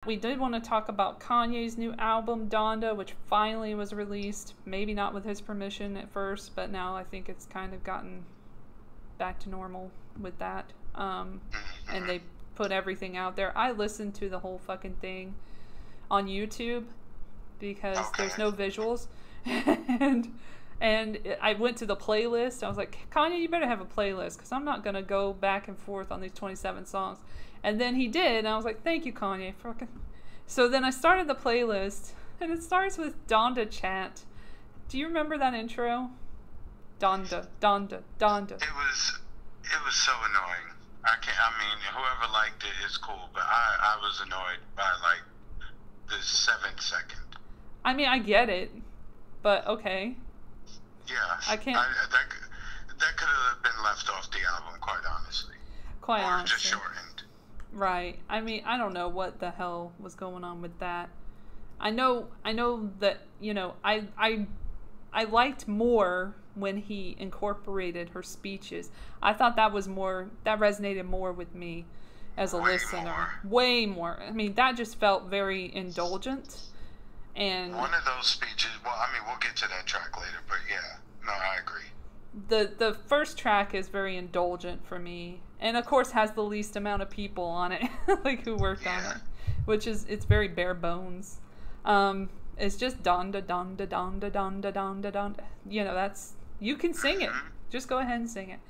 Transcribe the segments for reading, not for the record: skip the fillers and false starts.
We did want to talk about Kanye's new album, Donda, which finally was released. Maybe not with his permission at first, but now I think it's kind of gotten back to normal with that. And they put everything out there. I listened to the whole fucking thing on YouTube because there's no visuals. And I went to the playlist. I was like, Kanye, you better have a playlist because I'm not going to go back and forth on these 27 songs. And then he did, and I was like, thank you, Kanye. So then I started the playlist, and it starts with Donda chant. Do you remember that intro? Donda, Donda, Donda. It was so annoying. I mean, whoever liked it is cool, but I was annoyed by, like, the 7th second. I mean, I get it, but okay. Yeah. I can't. That could have been left off the album, quite honestly. Quite honestly. Or just shortened. Right. I mean, I don't know what the hell was going on with that. I know that, you know, I liked more when he incorporated her speeches. I thought that resonated more with me as a listener. Way more. I mean, that just felt very indulgent. And one of those speeches, well, I mean, we'll get to that track later, but yeah, no, I agree. The first track is very indulgent for me, and of course has the least amount of people on it, like who worked on it, which is, it's very bare bones. It's just Donda, Donda, Donda, Donda, Donda, Donda. You know, that's, you can sing it. Just go ahead and sing it.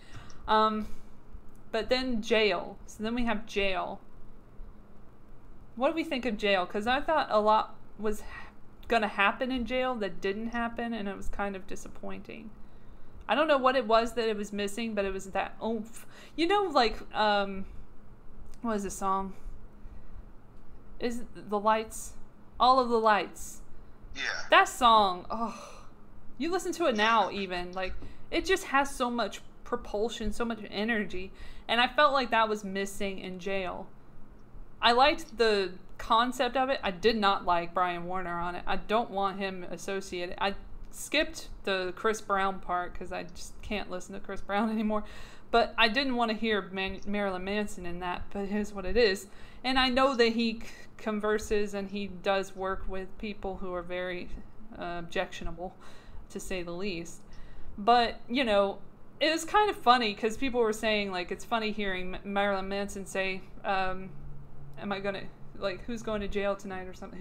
But then Jail. So then we have Jail. What do we think of Jail? Because I thought a lot was gonna happen in Jail that didn't happen, and it was kind of disappointing. I don't know what it was that it was missing, but it was that oomph. You know, like, what is the song? Is The Lights? All of the Lights. Yeah. That song, oh, you listen to it now even, like, it just has so much propulsion, so much energy, and I felt like that was missing in Jail. I liked the concept of it. I did not like Brian Warner on it. I don't want him associated. I skipped the Chris Brown part because I just can't listen to Chris Brown anymore. But I didn't want to hear Marilyn Manson in that, but it is what it is. And I know that he converses and he does work with people who are very objectionable, to say the least. But, you know, it was kind of funny because people were saying, like, it's funny hearing Marilyn Manson say, am I going to, like, who's going to jail tonight or something?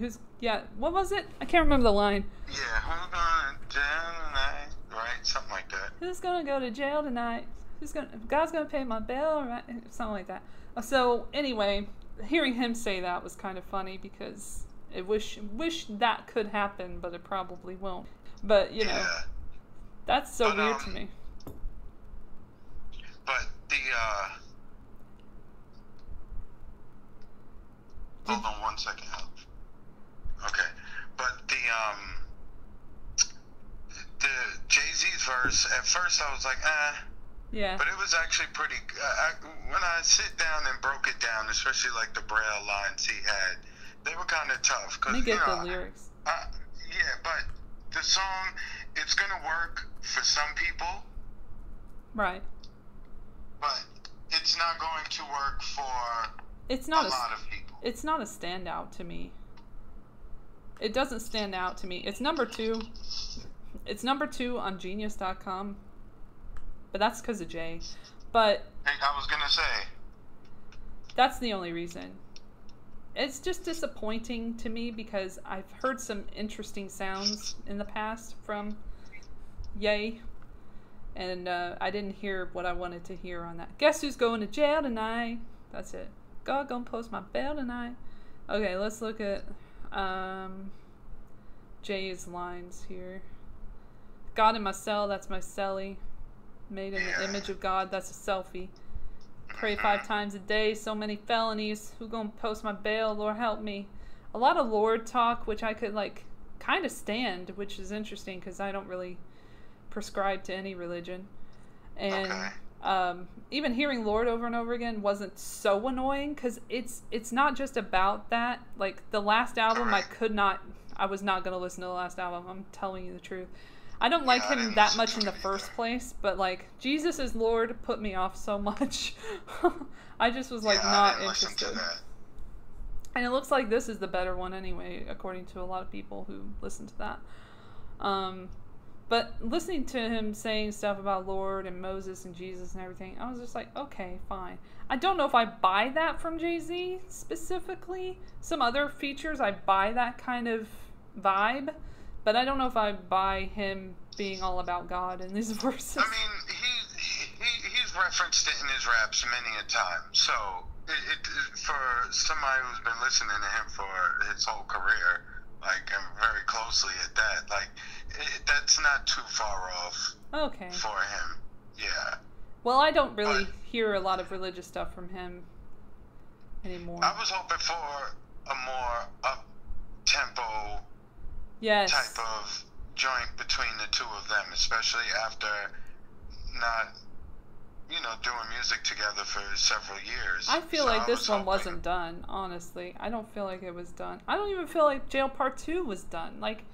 What was it? I can't remember the line. Yeah, who's going to jail tonight? Right? Something like that. Who's going to go to jail tonight? God's going to pay my bill? Right? Something like that. So, anyway, hearing him say that was kind of funny because I wish that could happen, but it probably won't. But, you know, that's so weird to me. But hold on 1 second. Okay. But the Jay-Z's verse, at first I was like, yeah. But it was actually pretty, when I sit down and broke it down, especially like the Braille lines he had, they were kind of tough. Let me get the lyrics. Yeah, but the song, it's going to work for some people. Right. But it's not going to work for a lot of people. It's not a standout to me. It doesn't stand out to me. It's number 2. It's number 2 on Genius.com. But that's because of Jay. But hey, I was going to say. That's the only reason. It's just disappointing to me because I've heard some interesting sounds in the past from Ye. And I didn't hear what I wanted to hear on that. Guess who's going to jail tonight? That's it. God gonna post my bail tonight. Okay, let's look at Jay's lines here. God in my cell, that's my cellie. Made in the image of God, that's a selfie. Pray 5 times a day, so many felonies. Who gonna post my bail? Lord help me. A lot of Lord talk, which I could like kind of stand, which is interesting because I don't really prescribe to any religion. And even hearing Lord over and over again wasn't so annoying because it's not just about that. Like the last album, I was not going to listen to the last album. I'm telling you the truth. I don't like him that much in the first place, but like Jesus is Lord put me off so much. I just was like not interested. And it looks like this is the better one anyway, according to a lot of people who listen to that. But listening to him saying stuff about Lord and Moses and Jesus and everything, I was just like, okay, fine. I don't know if I buy that from Jay-Z specifically. Some other features, I buy that kind of vibe. But I don't know if I buy him being all about God in these verses. I mean, he's referenced it in his raps many a time. So, for somebody who's been listening to him for his whole career, like, and very closely at that, like, that's not too far off for him. Yeah. Well, I don't really hear a lot of religious stuff from him anymore. I was hoping for a more up-tempo type of joint between the two of them, especially after not, doing music together for several years. I feel like this one wasn't done, honestly. I don't feel like it was done. I don't even feel like Jail Part 2 was done. Like,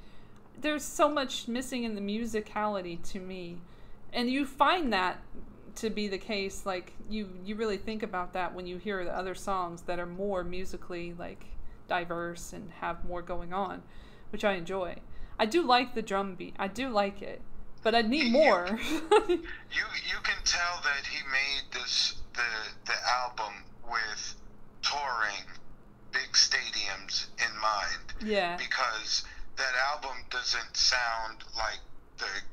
there's so much missing in the musicality to me. And you find that to be the case, like, you really think about that when you hear the other songs that are more musically, like, diverse and have more going on, which I enjoy. I do like the drum beat. I do like it. But I need more. You can tell that he made the album with touring big stadiums in mind. Yeah. Because that album doesn't sound like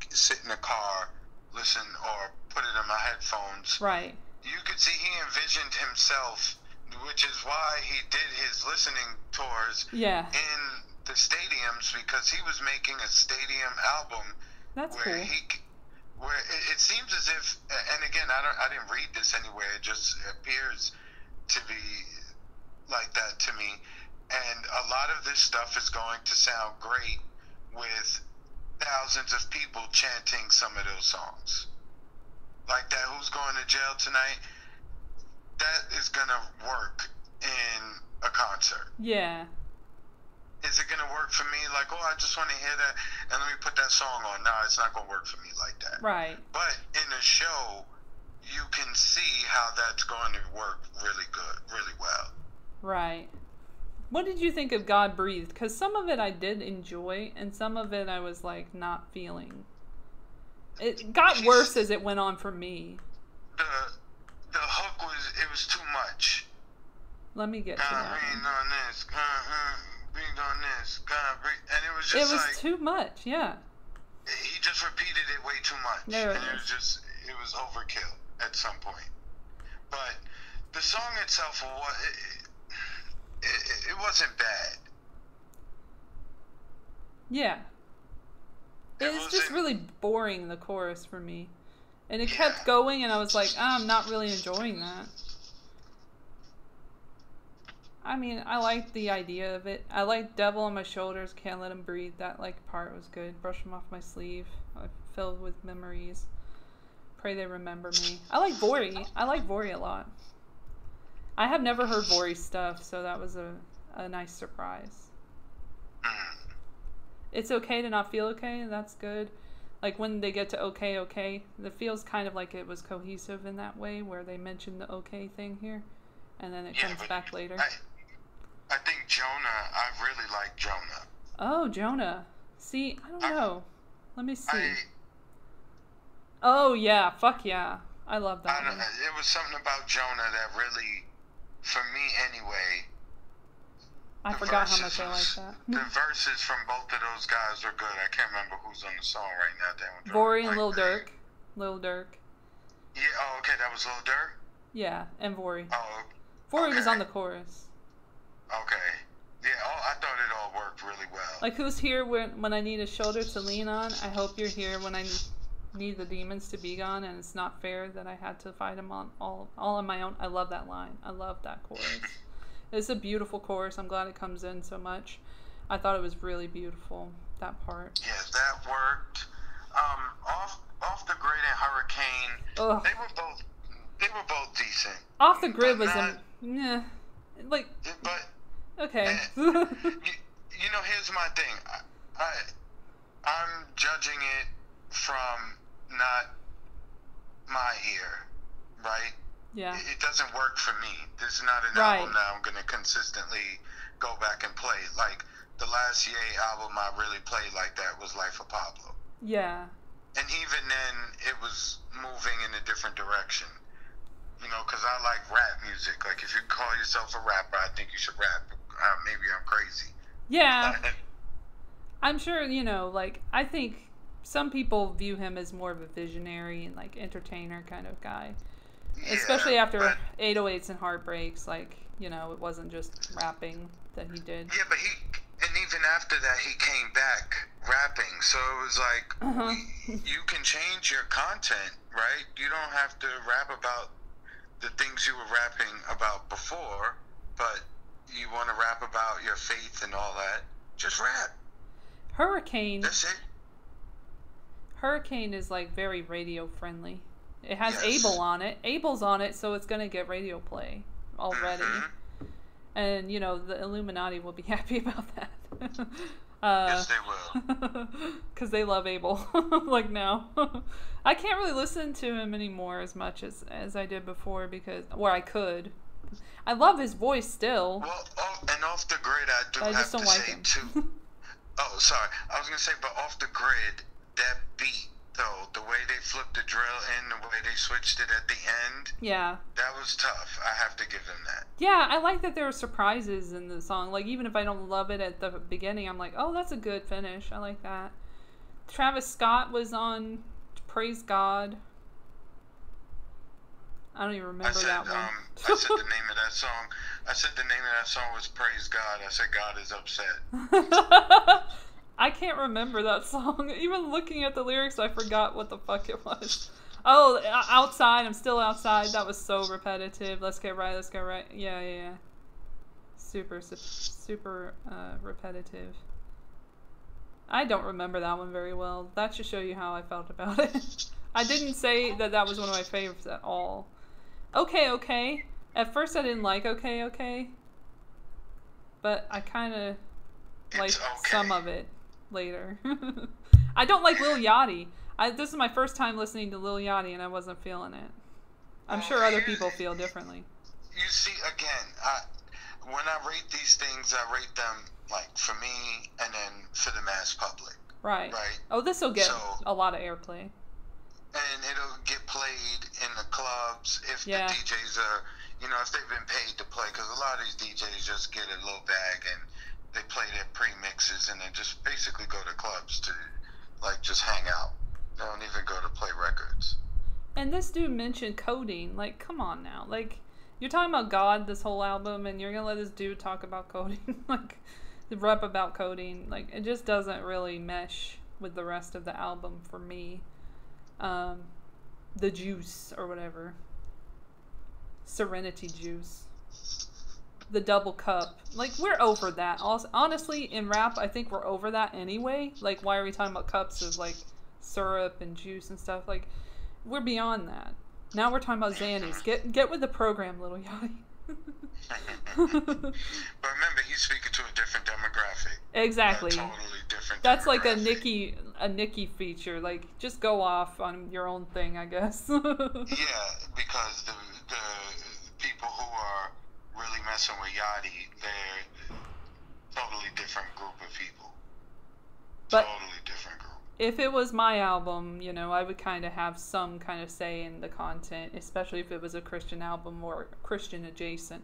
sit in a car, listen, or put it in my headphones. Right. You could see he envisioned himself, which is why he did his listening tours in the stadiums, because he was making a stadium album. That's where cool. Where it seems as if, and again, I didn't read this anywhere. It just appears to be like that to me. And a lot of this stuff is going to sound great with thousands of people chanting some of those songs. Like that Who's Going to Jail Tonight, that is going to work in a concert. Yeah. Is it going to work for me? Like, oh, I just want to hear that, and let me put that song on. No, it's not going to work for me like that. Right. But in a show, you can see how that's going to work really good, really well. Right. What did you think of God Breathed? Because some of it I did enjoy, and some of it I was, like, not feeling. It got worse as it went on for me. The hook was too much. Let me get to that. On this, breathe on this, God breathe, and it was just it was too much, yeah. He just repeated it way too much, and it was overkill at some point. But the song itself, it wasn't bad. Yeah. It was just really boring, the chorus, for me. And it kept going, and I was like, I'm not really enjoying that. I mean, I like the idea of it. I like Devil on My Shoulders, Can't Let Him Breathe. That, like, part was good. Brush Them Off My Sleeve. Filled with memories. Pray They Remember Me. I like Vori. I like Vori a lot. I have never heard Vori's stuff, so that was a nice surprise. It's Okay to Not Feel Okay. That's good. Like, when they get to Okay, Okay, it feels kind of like it was cohesive in that way, where they mentioned the okay thing here, and then it comes back later. I think Jonah, I really like Jonah. Oh, Jonah. See, I don't know. Let me see. Oh, yeah. Fuck yeah. I love that one. It was something about Jonah that really, for me anyway, I forgot how much I like that. The verses from both of those guys are good. I can't remember who's on the song right now. Vori and Lil Durk. Lil Durk. Yeah, oh, okay, that was Lil Durk? Yeah, and Vori. Oh, Vori was on the chorus. Okay. Yeah, I thought it all worked really well. Like, who's here when I need a shoulder to lean on? I hope you're here when I need the demons to be gone, and it's not fair that I had to fight them all on my own. I love that line. I love that chorus. It's a beautiful chorus. I'm glad it comes in so much. I thought it was really beautiful, that part. Yeah, that worked. Off the Grid and Hurricane, they were both decent. Off the Grid was like, but okay. You know, here's my thing. I'm judging it from not my ear, right? Yeah. It doesn't work for me. This is not an album that I'm going to consistently go back and play. Like, the last Ye album I really played like that was Life of Pablo. Yeah. And even then, it was moving in a different direction. You know, because I like rap music. Like, if you call yourself a rapper, I think you should rap. Maybe I'm crazy. Yeah. I'm sure, you know, like, I think some people view him as more of a visionary and, like, entertainer kind of guy. Yeah, especially after 808s and Heartbreaks. Like, you know, it wasn't just rapping that he did. Yeah, but and even after that, he came back rapping. So it was like, you can change your content, right? You don't have to rap about the things you were rapping about before, but you want to rap about your faith and all that, just rap. Hurricane. That's it. Hurricane is like very radio friendly. It has Abel on it. Abel's on it, so it's gonna get radio play already. And you know the Illuminati will be happy about that. Yes, they will. Because they love Abel. Like now, I can't really listen to him anymore as much as I did before I could. I love his voice still. Well, and off the grid, I just don't like him too. Oh, sorry. I was gonna say, but off the grid, that beat though, the way they flipped the drill in, the way they switched it at the end, yeah, that was tough. I have to give them that. Yeah, I like that there were surprises in the song. Like, even if I don't love it at the beginning, I'm like, oh, that's a good finish. I like that. Travis Scott was on Praise God. I don't even remember that one. I said the name of that song. I said the name of that song was Praise God. I said God is upset. I can't remember that song. Even looking at the lyrics, I forgot what the fuck it was. Oh, Outside. I'm still outside. That was so repetitive. Let's get right. Let's get right. Yeah. Super repetitive. I don't remember that one very well. That should show you how I felt about it. I didn't say that was one of my favorites at all. Okay. At first I didn't like Okay. But I kind of liked some of it later. I don't like Lil Yachty. This is my first time listening to Lil Yachty and I wasn't feeling it. I'm sure other people feel differently. You see, again, when I rate these things, I rate them like for me and then for the mass public. Right. Oh, this will get a lot of airplay. And it'll get played in the clubs if the DJs are, if they've been paid to play. Because a lot of these DJs just get a little bag and they play their pre-mixes and then just basically go to clubs to, like, just hang out. They don't even go to play records. And this dude mentioned coding. Like, come on now. Like, you're talking about God this whole album and you're going to let this dude talk about coding? Like, rap about coding. Like, it just doesn't really mesh with the rest of the album for me. The Juice or whatever. Serenity Juice. The Double Cup. Like, we're over that. Honestly, in rap, I think we're over that anyway. Like, why are we talking about cups of, like, syrup and juice and stuff? Like, we're beyond that. Now we're talking about Xannies. Get with the program, Lil Yachty. But remember, he's speaking to a different demographic. Exactly. A totally different That's demographic. Like a Nicki feature. Like, just go off on your own thing, I guess. Yeah, because the people who are really messing with Yachty, they're totally different group of people. But totally different group. If it was my album, I would kind of have some kind of say in the content, especially if it was a Christian album or Christian adjacent.